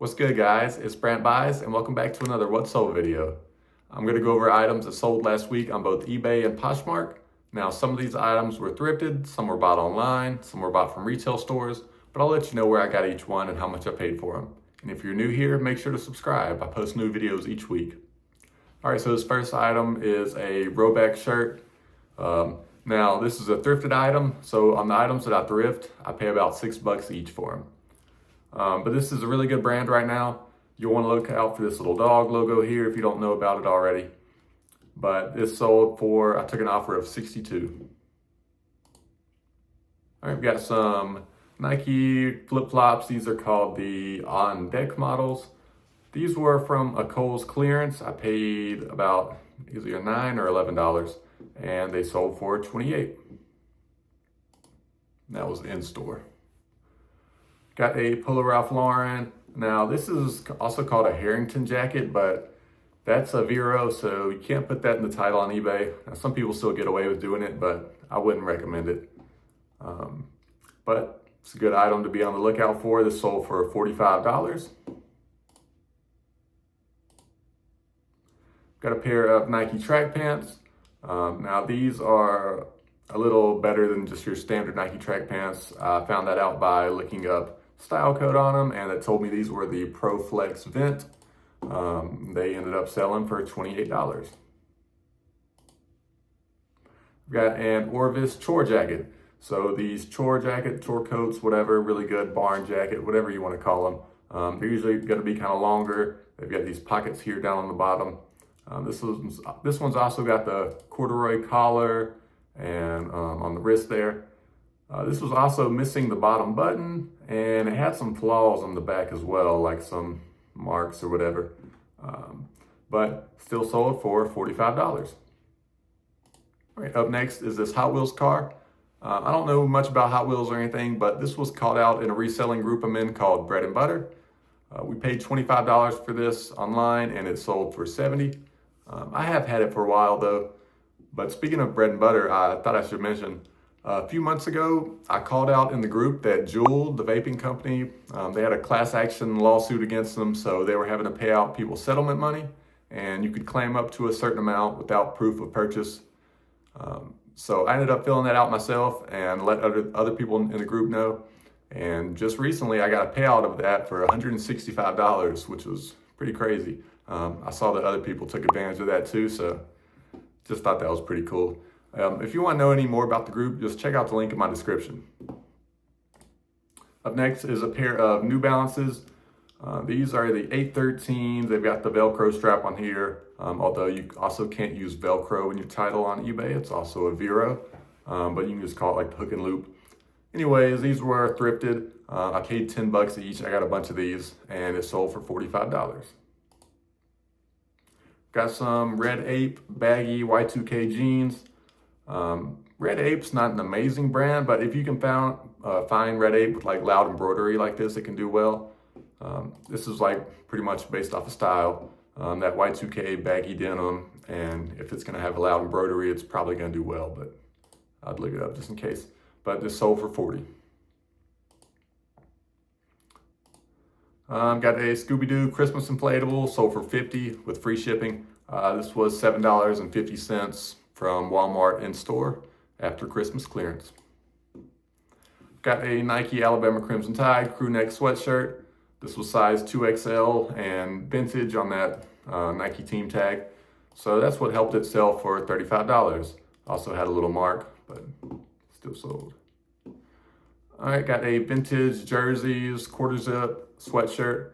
What's good, guys? It's Brant Buys, and welcome back to another What Sold video. I'm going to go over items that sold last week on both eBay and Poshmark. Now, some of these items were thrifted, some were bought online, some were bought from retail stores, but I'll let you know where I got each one and how much I paid for them. And if you're new here, make sure to subscribe. I post new videos each week. All right, so this first item is a rowback shirt. Now, this is a thrifted item, so on the items that I thrift, I pay about $6 each for them. But this is a really good brand right now. You'll want to look out for this little dog logo here if you don't know about it already. But it's sold for, I took an offer of $62. All right, we've got some Nike flip-flops. These are called the On Deck models. These were from a Kohl's clearance. I paid about either $9 or $11, and they sold for $28. That was in store. Got a Polo Ralph Lauren. Now, this is also called a Harrington jacket, but that's a Vero, so you can't put that in the title on eBay. Now, some people still get away with doing it, but I wouldn't recommend it. But it's a good item to be on the lookout for. This sold for $45. Got a pair of Nike track pants. Now, these are a little better than just your standard Nike track pants. I found that out by looking up style code on them, and it told me these were the Pro Flex Vent. They ended up selling for $28. We've got an Orvis chore jacket. So these chore coats, whatever, really good barn jacket, whatever you want to call them. They're usually going to be kind of longer. They've got these pockets here down on the bottom. This one's also got the corduroy collar and on the wrist there. This was also missing the bottom button, and it had some flaws on the back as well, like some marks or whatever. But still sold for $45. All right, up next is this Hot Wheels car. I don't know much about Hot Wheels or anything, but this was called out in a reselling group I'm in called Bread and Butter. We paid $25 for this online, and it sold for $70. I have had it for a while though. But speaking of Bread and Butter, I thought I should mention, a few months ago, I called out in the group that Juul, the vaping company, they had a class action lawsuit against them, so they were having to pay out people settlement money, and you could claim up to a certain amount without proof of purchase. So I ended up filling that out myself and let other people in the group know. And just recently, I got a payout of that for $165, which was pretty crazy. I saw that other people took advantage of that too, so just thought that was pretty cool. If you want to know any more about the group, just check out the link in my description. Up next is a pair of New Balances. These are the 813s. They've got the Velcro strap on here, although you also can't use Velcro in your title on eBay. It's also a Vero, but you can just call it like the hook and loop. Anyways, these were thrifted. I paid $10 each. I got a bunch of these, and it sold for $45. Got some Red Ape baggy Y2K jeans. Red Ape's not an amazing brand, but if you can find Red Ape with like loud embroidery like this, it can do well. This is like pretty much based off of style, that Y2K baggy denim, and if it's gonna have a loud embroidery, it's probably gonna do well, but I'd look it up just in case. But this sold for $40. Got a Scooby-Doo Christmas inflatable, sold for $50 with free shipping. This was $7.50 from Walmart in store after Christmas clearance. Got a Nike Alabama Crimson Tide crew neck sweatshirt. This was size 2XL and vintage on that Nike team tag. So that's what helped it sell for $35. Also had a little mark, but still sold. All right, got a vintage jerseys, quarter zip sweatshirt.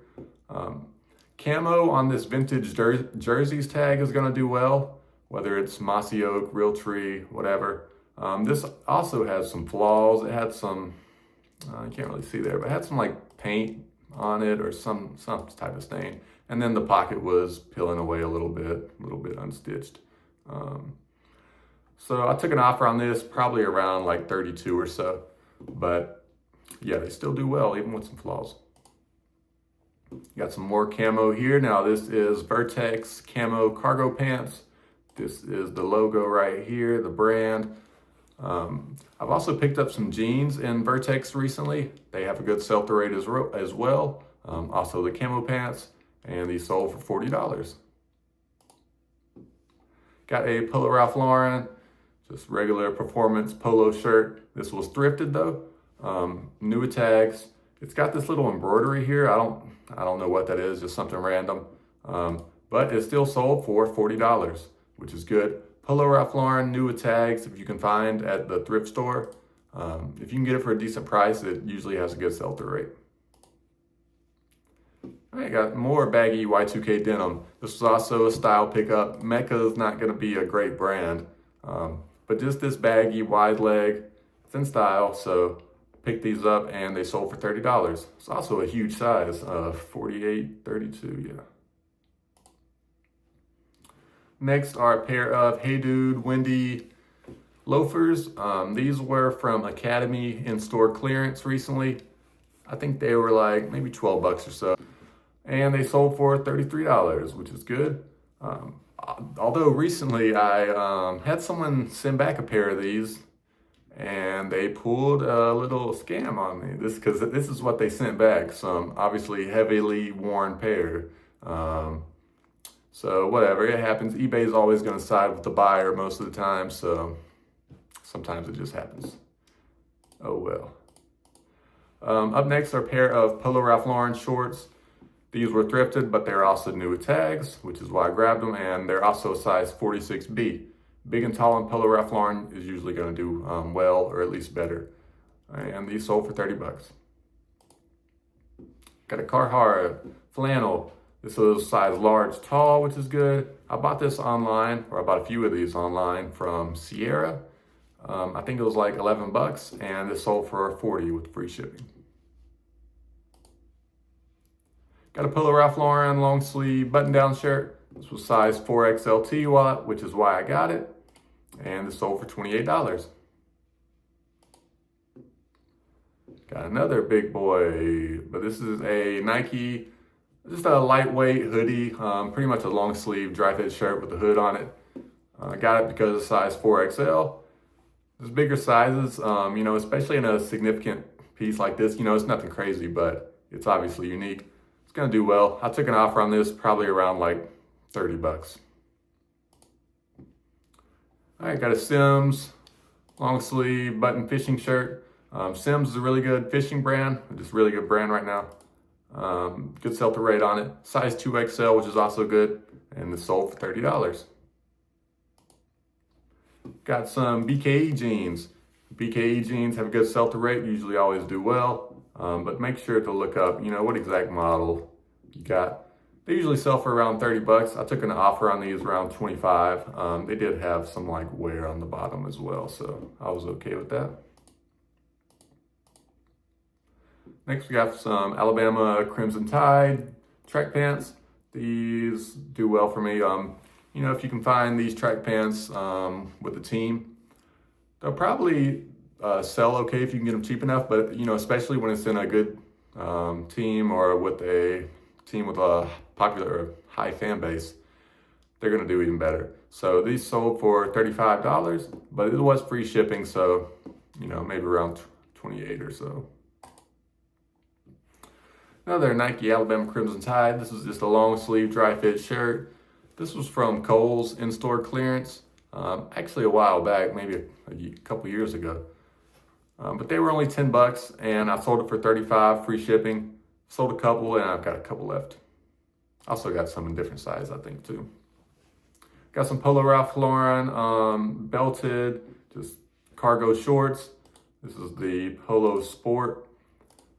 Camo on this vintage jerseys tag is gonna do well, whether it's mossy oak, real tree, whatever. This also has some flaws. It had some, you can't really see there, but it had some like paint on it or some type of stain. And then the pocket was peeling away a little bit unstitched. So I took an offer on this, probably around like 32 or so, but yeah, they still do well, even with some flaws. Got some more camo here. Now this is Vertex camo cargo pants. This is the logo right here, the brand. I've also picked up some jeans in Vertex recently. They have a good sell-through rate as well. Also the camo pants, and these sold for $40. Got a Polo Ralph Lauren, just regular performance polo shirt. This was thrifted though, new with tags. It's got this little embroidery here. I don't know what that is, just something random. But it's still sold for $40, which is good. Polo Ralph Lauren, new with tags, if you can find at the thrift store. If you can get it for a decent price, it usually has a good sell-through rate. I got more baggy Y2K denim. This was also a style pickup. Mecca is not going to be a great brand, but just this baggy wide leg, it's in style. So picked these up and they sold for $30. It's also a huge size, 48, 32, yeah. Next are a pair of Hey Dude Wendy loafers. These were from Academy in-store clearance recently. I think they were like maybe 12 bucks or so. And they sold for $33, which is good. Although recently I had someone send back a pair of these and they pulled a little scam on me. Because this is what they sent back, some obviously heavily worn pair. So whatever, it happens. eBay is always gonna side with the buyer most of the time, so sometimes it just happens. Oh well. Up next are a pair of Polo Ralph Lauren shorts. These were thrifted, but they're also new with tags, which is why I grabbed them, and they're also size 46B. Big and tall in Polo Ralph Lauren is usually going to do well, or at least better. And these sold for $30. Got a Carhartt flannel. This is size large tall, which is good. I bought this online, or I bought a few of these online from Sierra. I think it was like 11 bucks, and it sold for $40 with free shipping. Got a Polo Ralph Lauren long sleeve button down shirt. This was size 4XLT wallet, which is why I got it. And this sold for $28. Got another big boy, but this is a Nike, just a lightweight hoodie, pretty much a long sleeve dry fit shirt with a hood on it. I got it because it's size 4XL. There's bigger sizes, you know, especially in a significant piece like this. You know, it's nothing crazy, but it's obviously unique. Gonna do well. I took an offer on this probably around like 30 bucks. All right, got a Sims long sleeve button fishing shirt. Sims is a really good fishing brand, just really good brand right now. Good sell-through rate on it. Size 2XL, which is also good, and it's sold for $30. Got some BKE jeans. BKE jeans have a good sell-through rate, usually always do well. But make sure to look up, you know, what exact model you got. They usually sell for around 30 bucks. I took an offer on these around 25. They did have some like wear on the bottom as well, so I was okay with that. Next, we got some Alabama Crimson Tide track pants. These do well for me. You know, if you can find these track pants with the team, they'll probably sell okay if you can get them cheap enough, but you know, especially when it's in a good team or with a team with a popular or high fan base, they're gonna do even better. So these sold for $35, but it was free shipping, so you know, maybe around 28 or so. Another Nike Alabama Crimson Tide. This is just a long sleeve dry fit shirt. This was from Kohl's in-store clearance, actually a while back, maybe a couple years ago. But they were only 10 bucks and I sold it for 35, free shipping. Sold a couple and I've got a couple left. Also got some in different size, I think too. Got some Polo Ralph Lauren belted, just cargo shorts. This is the Polo Sport.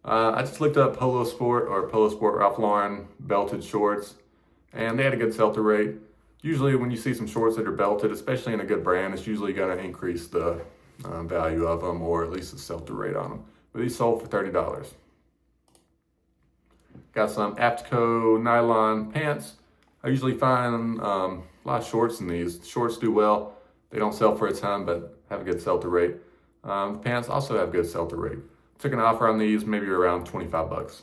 I just looked up Polo Sport or Polo Sport Ralph Lauren belted shorts and they had a good sell-through rate. Usually when you see some shorts that are belted, especially in a good brand, it's usually gonna increase the value of them, or at least the sell-through rate on them. But these sold for $30. Got some Aptco nylon pants. I usually find a lot of shorts in these. Shorts do well. They don't sell for a ton, but have a good sell-through rate. The pants also have good sell-through rate. Took an offer on these, maybe around 25 bucks.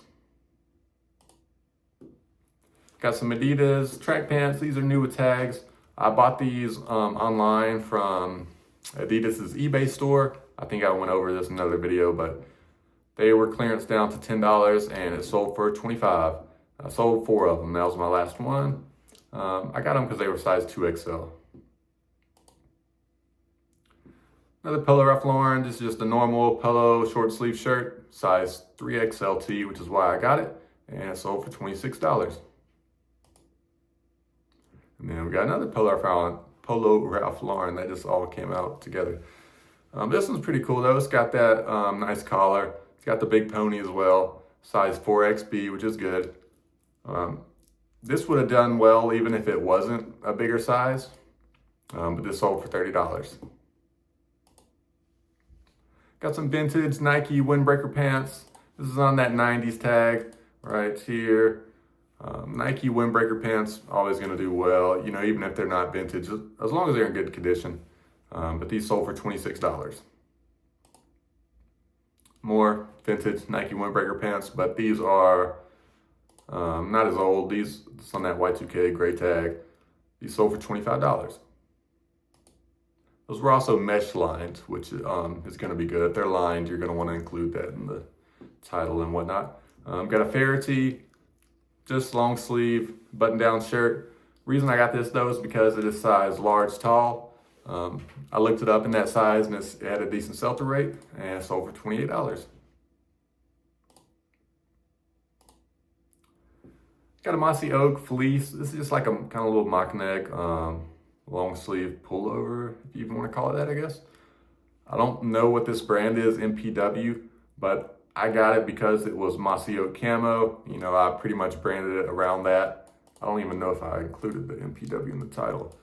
Got some Adidas track pants. These are new with tags. I bought these online from Adidas's eBay store. I think I went over this in another video, but They were clearance down to $10 and it sold for $25. I sold 4 of them. That was my last one. I got them because they were size 2XL. Another Polo Ralph Lauren. This is just a normal Polo short sleeve shirt, size 3XLT, which is why I got it. And it sold for $26. And then we got another Polo Ralph Lauren that just all came out together. This one's pretty cool though. It's got that nice collar. It's got the big pony as well, size 4XB, which is good. This would have done well even if it wasn't a bigger size, but this sold for $30. Got some vintage Nike windbreaker pants. This is on that 90s tag right here. Nike windbreaker pants, always gonna do well, you know, even if they're not vintage, as long as they're in good condition. But these sold for $26. More vintage Nike windbreaker pants, but these are not as old. These, it's on that Y2K gray tag. These sold for $25. Those were also mesh lined, which is gonna be good. If they're lined, you're gonna wanna include that in the title and whatnot. Got a Fairity, just long sleeve, button down shirt. Reason I got this though is because it is size large tall. I looked it up in that size and it had a decent sell-through rate and it sold for $28. Got a mossy oak fleece. This is just like a kind of little mock neck, long sleeve pullover, if you even want to call it that, I guess. I don't know what this brand is, MPW, but I got it because it was mossy oak camo. You know, I pretty much branded it around that. I don't even know if I included the MPW in the title.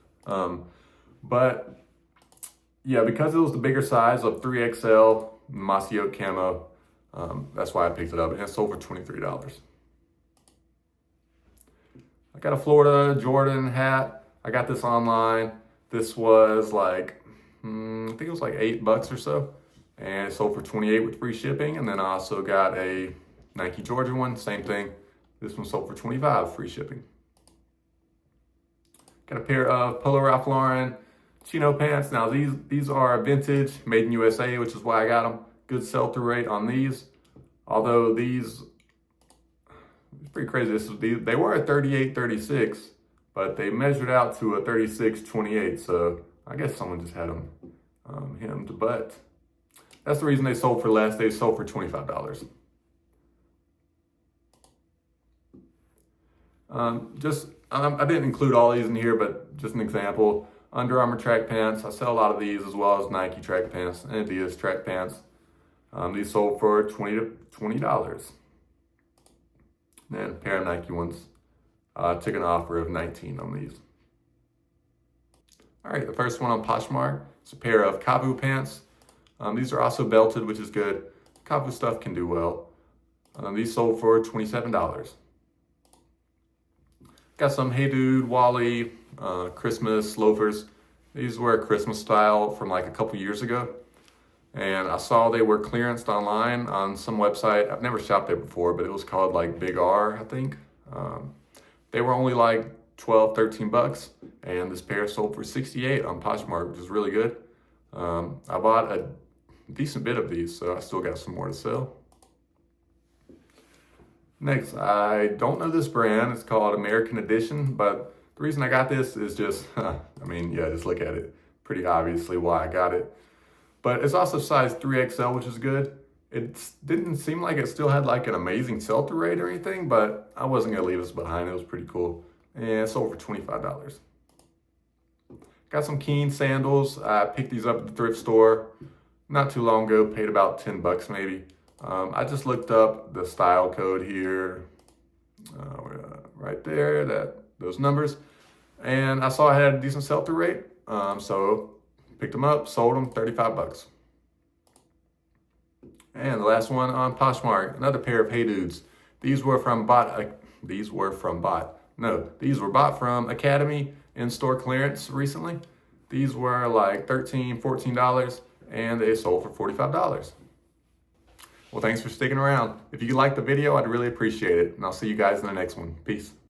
But yeah, because it was the bigger size of 3XL mossy oak camo, that's why I picked it up, and it sold for $23. I got a Florida Jordan hat. I got this online. This was like, I think it was like $8 or so, and it sold for $28 with free shipping. And then I also got a Nike Georgia one, same thing. This one sold for $25, free shipping. Got a pair of Polo Ralph Lauren chino pants. Now these are vintage, made in USA, which is why I got them. Good sell-through rate on these. Although these, it's pretty crazy. They were a 38-36, but they measured out to a 36-28. So I guess someone just had them hemmed, but that's the reason they sold for less. They sold for $25. I didn't include all these in here, but just an example. Under Armour track pants. I sell a lot of these as well as Nike track pants and Adidas track pants. These sold for $20. And a pair of Nike ones. Took an offer of $19 on these. All right, the first one on Poshmark. It's a pair of Kavu pants. These are also belted, which is good. Kavu stuff can do well. These sold for $27. Got some Hey Dude, Wally, Christmas loafers. These were Christmas style from like a couple years ago. And I saw they were clearanced online on some website. I've never shopped there before, but it was called like Big R, I think. They were only like 12, 13 bucks. And this pair sold for 68 on Poshmark, which is really good. I bought a decent bit of these, so I still got some more to sell. Next, I don't know this brand. It's called American Edition, but the reason I got this is just, just look at it. Pretty obviously why I got it. But it's also size 3XL, which is good. It didn't seem like it still had like an amazing sell-through rate or anything, but I wasn't gonna leave this behind. It was pretty cool. And it sold for $25. Got some Keen sandals. I picked these up at the thrift store not too long ago, paid about 10 bucks maybe. I just looked up the style code here, right there, those numbers, and I saw I had a decent sell-through rate, so picked them up, sold them, 35 bucks. And the last one on Poshmark, another pair of Hey Dudes. These were bought from Academy in store clearance recently. These were like $13, $14, and they sold for $45. Well, thanks for sticking around. If you liked the video, I'd really appreciate it. And I'll see you guys in the next one. Peace.